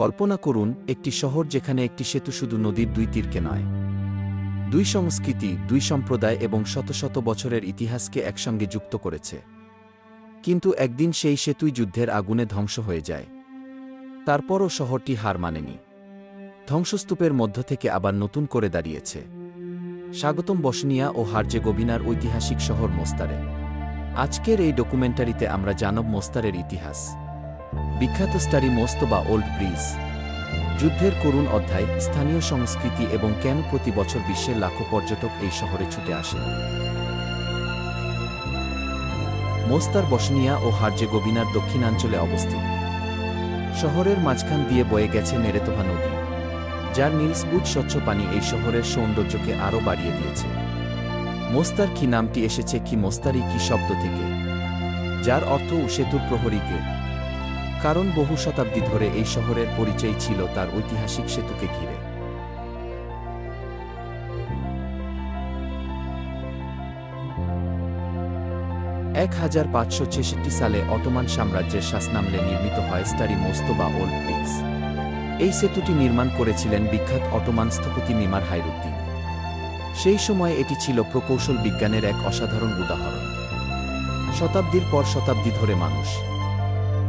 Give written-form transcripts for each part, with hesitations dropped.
কল্পনা করুন একটি শহর যেখানে একটি সেতু শুধু নদীর দুই তীরকে নয়, দুই সংস্কৃতি, দুই সম্প্রদায় এবং শত শত বছরের ইতিহাসকে একসঙ্গে যুক্ত করেছে। কিন্তু একদিন সেই সেতুই যুদ্ধের আগুনে ধ্বংস হয়ে যায়। তারপরও শহরটি হার মানেনি। ধ্বংসস্তূপের মধ্য থেকে আবার নতুন করে দাঁড়িয়েছে। স্বাগতম বসনিয়া ও হার্জেগোভিনার ঐতিহাসিক শহর মোস্তারে। আজকের এই ডকুমেন্টারিতে আমরা জানব মোস্তারের ইতিহাস, বিখ্যাত স্টারি মোস্ত বা ওল্ড ব্রিজ, যুদ্ধের করুণ অধ্যায়, স্থানীয় সংস্কৃতি এবং কেন প্রতি বছর বিশ্বের লাখো পর্যটক এই শহরে ছুটে আসেন। মোস্তার বসনিয়া ও হার্জেগোভিনার দক্ষিণাঞ্চলে অবস্থিত। শহরের মাঝখান দিয়ে বয়ে গেছে নেরেতোভা নদী, যার নীলসবুজ স্বচ্ছ পানি এই শহরের সৌন্দর্যকে আরও বাড়িয়ে দিয়েছে। মোস্তার কি নামটি এসেছে কি মোস্তারি কি শব্দ থেকে, যার অর্থ সেতুর প্রহরীকে। কারণ বহু শতাব্দী ধরে এই শহরের পরিচয় ছিল তার ঐতিহাসিক সেতুকে ঘিরে। 1566 সালে অটোমান সাম্রাজ্যের শাসনামলে নির্মিত হয় স্টারি মোস্ত বা ওল্ড ব্রিজ। এই সেতুটি নির্মাণ করেছিলেন বিখ্যাত অটোমান স্থপতি মিমার হায়রুদ্দিন। সেই সময় এটি ছিল প্রকৌশল বিজ্ঞানের এক অসাধারণ উদাহরণ। শতাব্দীর পর শতাব্দী ধরে মানুষ,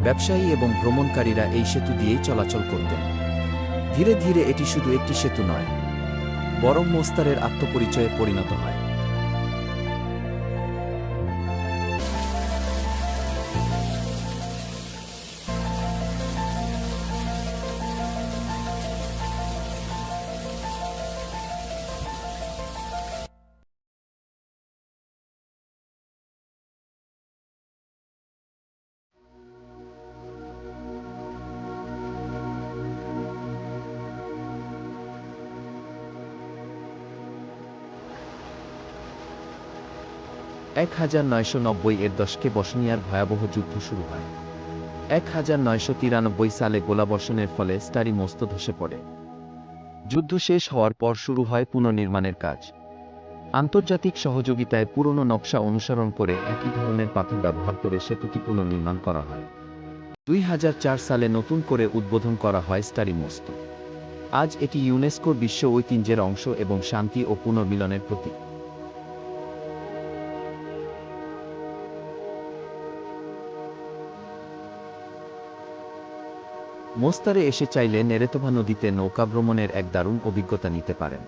ব্যবসায়ী এবং ভ্রমণকারীরা এই সেতু দিয়েই চলাচল করতেন। ধীরে ধীরে এটি শুধু একটি সেতু নয়, বরং মোস্তারের আত্মপরিচয়ে পরিণত হয়। এক 1990 এর দশকে বসনিয়ার ভয়াবহ যুদ্ধ শুরু হয়। 1993 সালে গোলাবর্ষণের ফলে স্টারি মোস্ত ধসে পড়ে। যুদ্ধ শেষ হওয়ার পর শুরু হয় পুনর্নির্মাণের কাজ। আন্তর্জাতিক সহযোগিতায় পুরনো নকশা অনুসরণ করে একই ধরনের পাথর ব্যবহার করে সেতুটি পুনর্নির্মাণ করা হয়। 2004 সালে নতুন করে উদ্বোধন করা হয় স্টারি মোস্ত। আজ এটি ইউনেস্কোর বিশ্ব ঐতিহ্যের অংশ এবং শান্তি ও পুনর্মিলনের প্রতীক। মোস্তারে এসে চাইলে নেরেতোভা নদীতে নৌকা ভ্রমণের এক দারুণ অভিজ্ঞতা নিতে পারেন।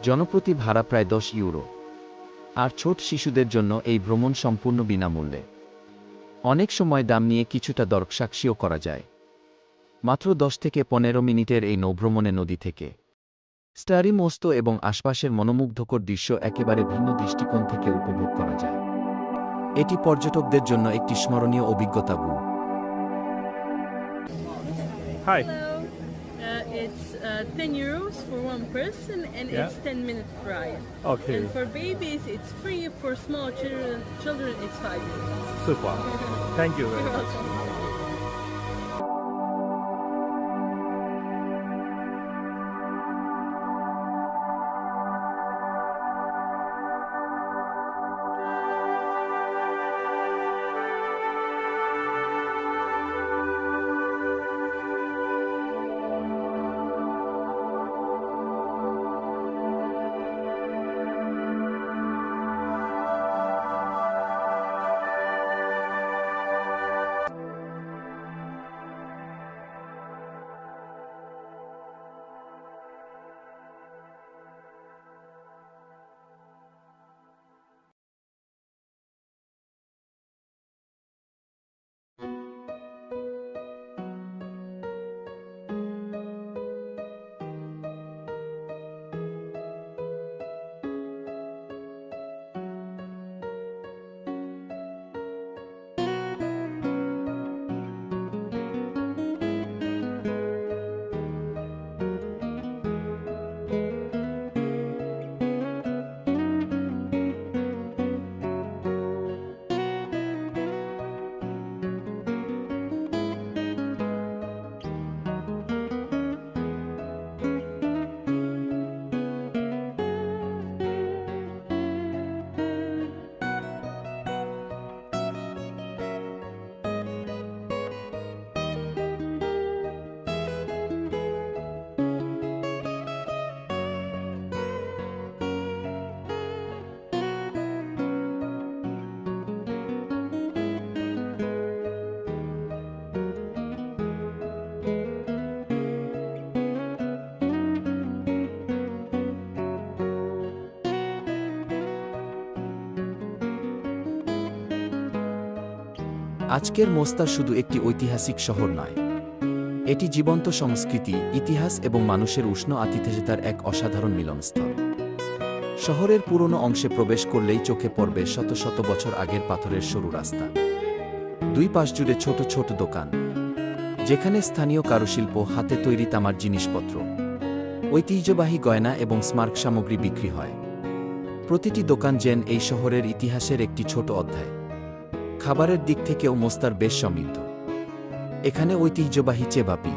জনপ্রতি ভাড়া প্রায় 10 ইউরো, আর ছোট শিশুদের জন্য এই ভ্রমণ সম্পূর্ণ বিনামূল্যে। অনেক সময় দাম নিয়ে কিছুটা দরকষাকষিও করা যায়। মাত্র 10 থেকে 15 মিনিটের এই নৌভ্রমণে নদী থেকে স্টারি মোস্ত এবং আশপাশের মনোমুগ্ধকর দৃশ্য একেবারে ভিন্ন দৃষ্টিকোণ থেকে উপভোগ করা যায়। এটি পর্যটকদের জন্য একটি স্মরণীয় অভিজ্ঞতা। Hi. Hello. It's 10 euros for one person and Yeah. it's 10-minute ride. Okay. And for babies it's free, for small children it's 5 euros. Super. Thank you very You're much. welcome. আজকের মোস্তার শুধু একটি ঐতিহাসিক শহর নয়, এটি জীবন্ত সংস্কৃতি, ইতিহাস এবং মানুষের উষ্ণ আতিথেয়তার এক অসাধারণ মিলনস্থল। শহরের পুরনো অংশে প্রবেশ করলেই চোখে পড়বে শত শত বছর আগের পাথরের সরু রাস্তা। দুই পাশ জুড়ে ছোট ছোট দোকান, যেখানে স্থানীয় কারুশিল্প, হাতে তৈরি তামার জিনিসপত্র, ঐতিহ্যবাহী গয়না এবং স্মারক সামগ্রী বিক্রি হয়। প্রতিটি দোকান যেন এই শহরের ইতিহাসের একটি ছোট অধ্যায়। খাবারের দিক থেকেও মোস্তার বেশ সমৃদ্ধ। এখানে ঐতিহ্যবাহী চেবাপি,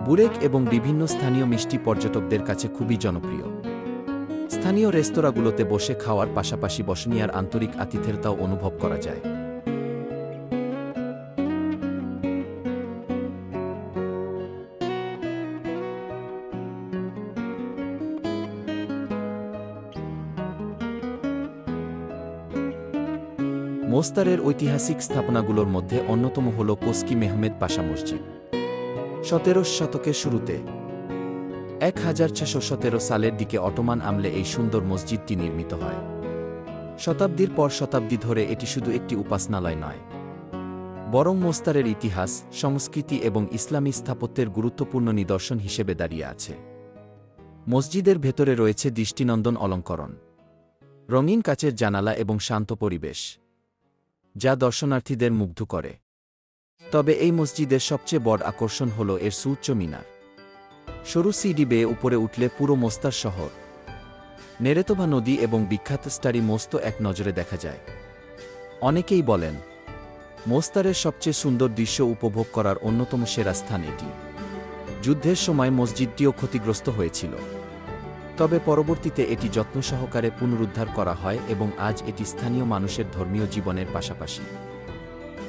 বুরেক এবং বিভিন্ন স্থানীয় মিষ্টি পর্যটকদের কাছে খুবই জনপ্রিয়। স্থানীয় রেস্তোরাঁগুলোতে বসে খাওয়ার পাশাপাশি বসনিয়ার আন্তরিক আতিথেয়তাও অনুভব করা যায়। মোস্তারের ঐতিহাসিক স্থাপনাগুলোর মধ্যে অন্যতম হল কোস্কি মেহমেদ পাশা মসজিদ। 17 শতকের শুরুতে 1617 সালের দিকে অটোমান আমলে এই সুন্দর মসজিদটি নির্মিত হয়। শতাব্দীর পর শতাব্দী ধরে এটি শুধু একটি উপাসনালয় নয়, বরং মোস্তারের ইতিহাস, সংস্কৃতি এবং ইসলামী স্থাপত্যের গুরুত্বপূর্ণ নিদর্শন হিসেবে দাঁড়িয়ে আছে। মসজিদের ভেতরে রয়েছে দৃষ্টিনন্দন অলঙ্করণ, রঙিন কাচের জানালা এবং শান্ত পরিবেশ, যা দর্শনার্থীদের মুগ্ধ করে। তবে এই মসজিদের সবচেয়ে বড় আকর্ষণ হল এর সুউচ্চ মিনার। সরু সিঁড়ি বেয়ে উপরে উঠলে পুরো মোস্তার শহর, নেরেতোভা নদী এবং বিখ্যাত স্টারি মোস্ত এক নজরে দেখা যায়। অনেকেই বলেন, মোস্তারের সবচেয়ে সুন্দর দৃশ্য উপভোগ করার অন্যতম সেরা স্থান এটি। যুদ্ধের সময় মসজিদটিও ক্ষতিগ্রস্ত হয়েছিল, তবে পরবর্তীতে এটি যত্ন সহকারে পুনরুদ্ধার করা হয় এবং আজ এটি স্থানীয় মানুষের ধর্মীয় জীবনের পাশাপাশি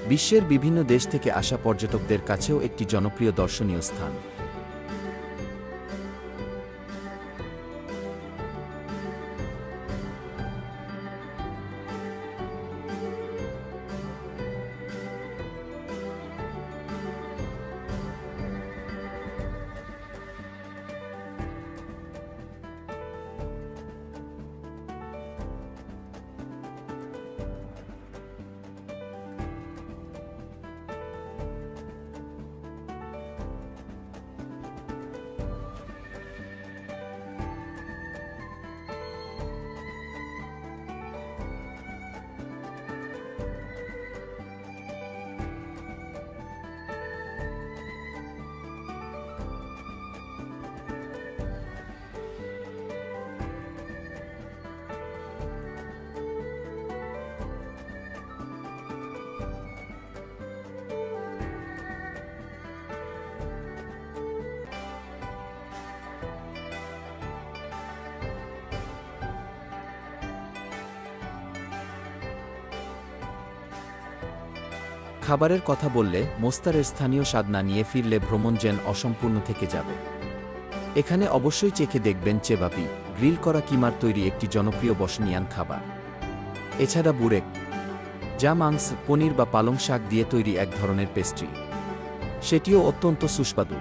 বিশ্বের বিভিন্ন দেশ থেকে আসা পর্যটকদের কাছেও একটি জনপ্রিয় দর্শনীয় স্থান। খাবারের কথা বললে, মোস্তারের স্থানীয় স্বাদ না নিয়ে ফিরলে ভ্রমণ যেন অসম্পূর্ণ থেকে যাবে। এখানে অবশ্যই চেখে দেখবেন চেবাপি, গ্রিল করা কিমার তৈরি একটি জনপ্রিয় বসনিয়ান খাবার। এছাড়া বুরেক, যা মাংস, পনির বা পালং শাক দিয়ে তৈরি এক ধরনের পেস্ট্রি, সেটিও অত্যন্ত সুস্বাদু।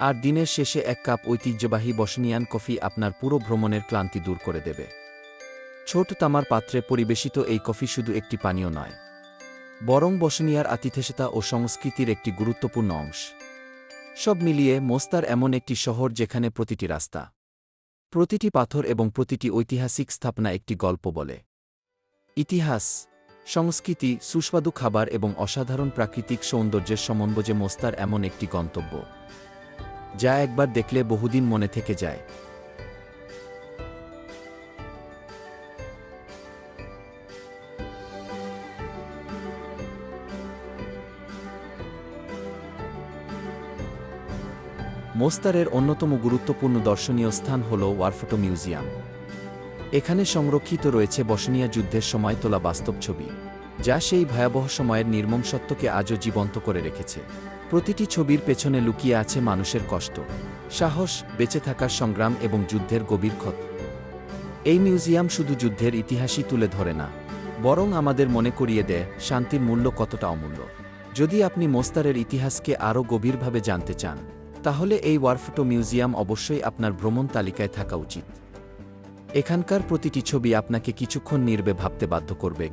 আর দিনের শেষে এক কাপ ঐতিহ্যবাহী বসনিয়ান কফি আপনার পুরো ভ্রমণের ক্লান্তি দূর করে দেবে। ছোট তামার পাত্রে পরিবেশিত এই কফি শুধু একটি পানীয় নয়, বরং বসনিয়ার আতিথেয়তা ও সংস্কৃতির একটি গুরুত্বপূর্ণ অংশ। সব মিলিয়ে মোস্তার এমন একটি শহর যেখানে প্রতিটি রাস্তা, প্রতিটি পাথর এবং প্রতিটি ঐতিহাসিক স্থাপনা একটি গল্প বলে। ইতিহাস, সংস্কৃতি, সুস্বাদু খাবার এবং অসাধারণ প্রাকৃতিক সৌন্দর্যের সমন্বয়ে মোস্তার এমন একটি গন্তব্য, যা একবার দেখলে বহুদিন মনে থেকে যায়। মোস্তারের অন্যতম গুরুত্বপূর্ণ দর্শনীয় স্থান হল ওয়ারফটো মিউজিয়াম। এখানে সংরক্ষিত রয়েছে বসনিয়া যুদ্ধের সময় তোলা বাস্তব ছবি, যা সেই ভয়াবহ সময়ের নির্মম সত্যকে আজও জীবন্ত করে রেখেছে। প্রতিটি ছবির পেছনে লুকিয়ে আছে মানুষের কষ্ট, সাহস, বেঁচে থাকার সংগ্রাম এবং যুদ্ধের গভীর ক্ষত। এই মিউজিয়াম শুধু যুদ্ধের ইতিহাসই তুলে ধরে না, বরং আমাদের মনে করিয়ে দেয় শান্তির মূল্য কতটা অমূল্য। যদি আপনি মোস্তারের ইতিহাসকে আরও গভীরভাবে জানতে চান, তাহলে এই ওয়ারফটো মিউজিয়াম অবশ্যই আপনার ভ্রমণ তালিকায় থাকা উচিত। এখানকার প্রতিটি ছবি আপনাকে কিছুক্ষণ নীরবে ভাবতে বাধ্য করবে।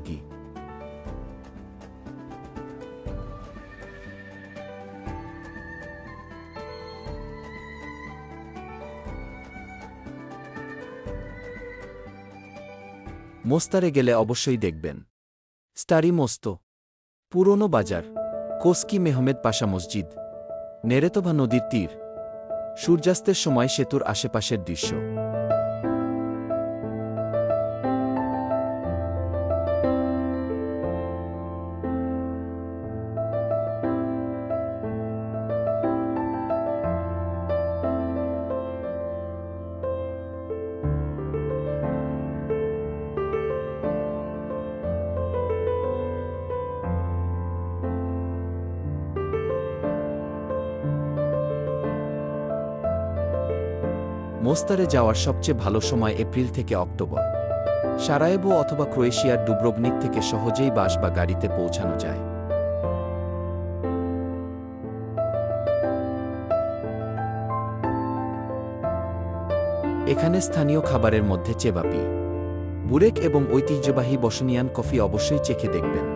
মোস্তারে গেলে অবশ্যই দেখবেন স্টারি মোস্তো, পুরনো বাজার, কোস্কি মেহমেদ পাশা মসজিদ, নেরেতোভা নদীর তীর, সূর্যাস্তের সময় সেতুর আশেপাশের দৃশ্য। মোস্তারে যাওয়ার সবচেয়ে ভালো সময় এপ্রিল থেকে অক্টোবর। সারায়েভো অথবা ক্রোয়েশিয়ার ডুব্রোভনিক থেকে সহজেই বাস বা গাড়িতে পৌঁছানো যায়। এখানে স্থানীয় খাবারের মধ্যে চেবাপি, বুরেক এবং ঐতিহ্যবাহী বসনিয়ান কফি অবশ্যই চেখে দেখবেন।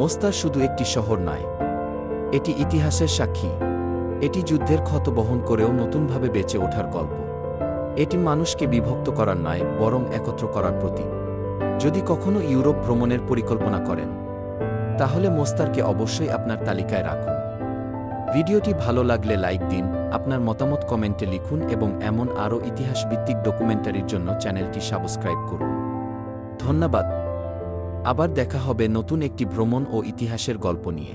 মোস্তার শুধু একটি শহর নয়, এটি ইতিহাসের সাক্ষী। এটি যুদ্ধের ক্ষত বহন করেও নতুনভাবে বেঁচে ওঠার গল্প। এটি মানুষকে বিভক্ত করার নয়, বরং একত্র করার প্রতীক। যদি কখনো ইউরোপ ভ্রমণের পরিকল্পনা করেন, তাহলে মোস্তারকে অবশ্যই আপনার তালিকায় রাখুন। ভিডিওটি ভালো লাগলে লাইক দিন, আপনার মতামত কমেন্টে লিখুন এবং এমন আরও ইতিহাসভিত্তিক ডকুমেন্টারির জন্য চ্যানেলটি সাবস্ক্রাইব করুন। ধন্যবাদ। আবার দেখা হবে নতুন একটি ভ্রমণ ও ইতিহাসের গল্প নিয়ে।